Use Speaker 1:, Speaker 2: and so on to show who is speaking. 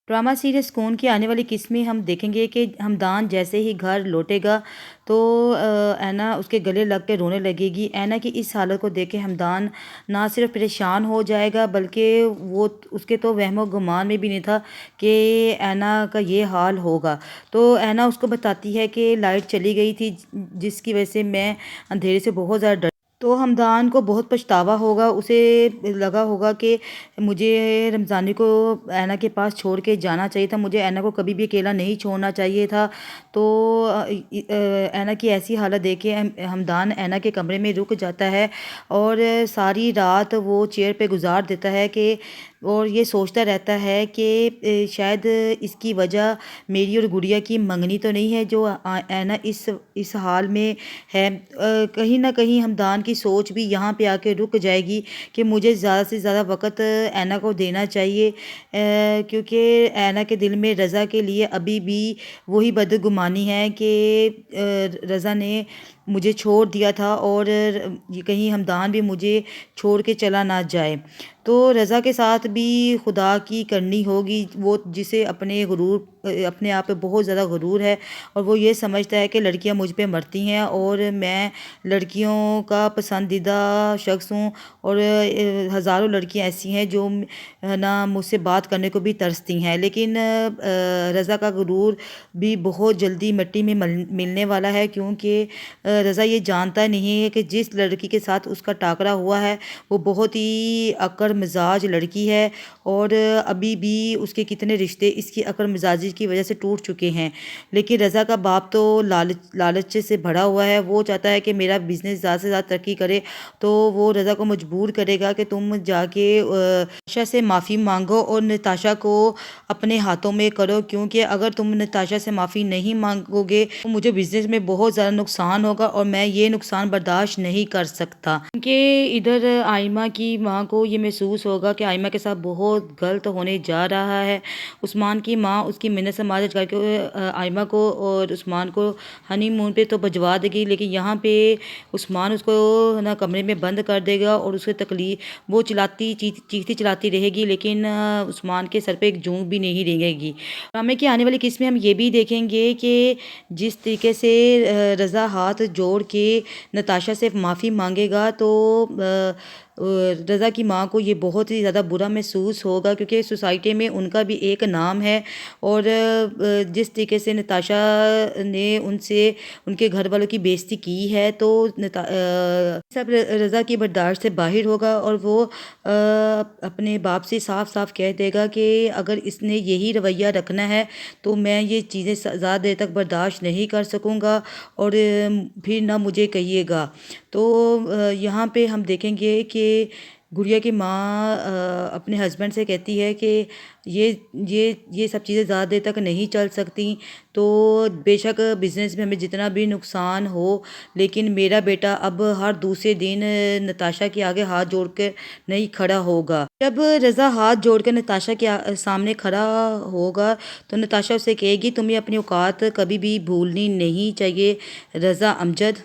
Speaker 1: Drama series सुकून की आने वाली किस्त में हम देखेंगे कि हमदान जैसे ही घर लौटेगा तो ऐना उसके गले लग के रोने लगेगी। ऐना की इस हालत को देख के हमदान ना सिर्फ परेशान हो जाएगा बल्कि वो उसके तो वहमो गुमान में भी नहीं था कि ऐना का ये हाल होगा। तो ऐना उसको बताती है कि लाइट चली गई थी जिसकी वजह से मैं अंधेरे से बहुत ज़्यादा डर। तो हमदान को बहुत पछतावा होगा, उसे लगा होगा कि मुझे रमज़ानी को ऐना के पास छोड़ के जाना चाहिए था, मुझे ऐना को कभी भी अकेला नहीं छोड़ना चाहिए था। तो ऐना की ऐसी हालत देख के हमदान ऐना के कमरे में रुक जाता है और सारी रात वो चेयर पे गुजार देता है कि और ये सोचता रहता है कि शायद इसकी वजह मेरी और गुड़िया की मंगनी तो नहीं है जो ऐना इस हाल में है। कहीं ना कहीं हमदान की सोच भी यहाँ पे आके रुक जाएगी कि मुझे ज़्यादा से ज़्यादा वक़्त ऐना को देना चाहिए, क्योंकि ऐना के दिल में रज़ा के लिए अभी भी वही बदगुमानी है कि रज़ा ने मुझे छोड़ दिया था और ये कहीं हमदान भी मुझे छोड़ के चला ना जाए। तो रज़ा के साथ भी खुदा की करनी होगी, वो जिसे अपने आप पे बहुत ज़्यादा गुरूर है और वो ये समझता है कि लड़कियां मुझ पे मरती हैं और मैं लड़कियों का पसंदीदा शख्स हूँ और हज़ारों लड़कियां ऐसी हैं जो ना मुझसे बात करने को भी तरसती हैं। लेकिन रज़ा का गुरूर भी बहुत जल्दी मिट्टी में मिलने वाला है, क्योंकि रज़ा ये जानता नहीं है कि जिस लड़की के साथ उसका टाकरा हुआ है वो बहुत ही अकड़ मिजाज लड़की है और अभी भी उसके कितने रिश्ते इसकी अकड़ मिजाजी की वजह से टूट चुके हैं। लेकिन रज़ा का बाप तो लालच से भरा हुआ है, वो चाहता है कि मेरा बिज़नेस ज़्यादा से ज़्यादा तरक्की करे। तो वो रज़ा को मजबूर करेगा कि तुम जाके नताशा से माफ़ी मांगो और नताशा को अपने हाथों में करो, क्योंकि अगर तुम नताशा से माफ़ी नहीं मांगोगे तो मुझे बिज़नेस में बहुत ज़्यादा नुकसान होगा और मैं ये नुकसान बर्दाश्त नहीं कर सकता। क्योंकि इधर आइमा की माँ को ये महसूस होगा कि आइमा के साथ बहुत गलत होने जा रहा है। उस्मान की माँ उसकी मिन्नत समाजत करके आइमा को और उस्मान को हनीमून पे तो भिजवा देगी, लेकिन यहाँ पे उस्मान उसको ना कमरे में बंद कर देगा और उसकी तकलीफ वो चीखती चलाती रहेगी, लेकिन उस्मान के सर पे एक जूं भी नहीं रेंगेगी। ड्रामे की आने वाली किस्त में हम ये भी देखेंगे कि जिस तरीके से रज़ा हाथ जोड़ के नताशा से माफ़ी मांगेगा तो रज़ा की माँ को ये बहुत ही ज़्यादा बुरा महसूस होगा, क्योंकि सोसाइटी में उनका भी एक नाम है और जिस तरीके से नताशा ने उनसे उनके घर वालों की बेइज्जती की है तो सब रज़ा की बर्दाश्त से बाहर होगा और वो अपने बाप से साफ साफ कह देगा कि अगर इसने यही रवैया रखना है तो मैं ये चीज़ें ज़्यादा देर तक बर्दाश्त नहीं कर सकूँगा और फिर ना मुझे कहिएगा। तो यहाँ पे हम देखेंगे कि गुड़िया की माँ अपने हस्बैंड से कहती है कि ये सब चीज़ें ज़्यादा देर तक नहीं चल सकती। तो बेशक बिज़नेस में हमें जितना भी नुकसान हो, लेकिन मेरा बेटा अब हर दूसरे दिन नताशा के आगे हाथ जोड़ कर नहीं खड़ा होगा। जब रज़ा हाथ जोड़ कर नताशा के सामने खड़ा होगा तो नताशा उसे कहेगी तुम्हें अपनी औकात कभी भी भूलनी नहीं चाहिए रज़ा अमजद।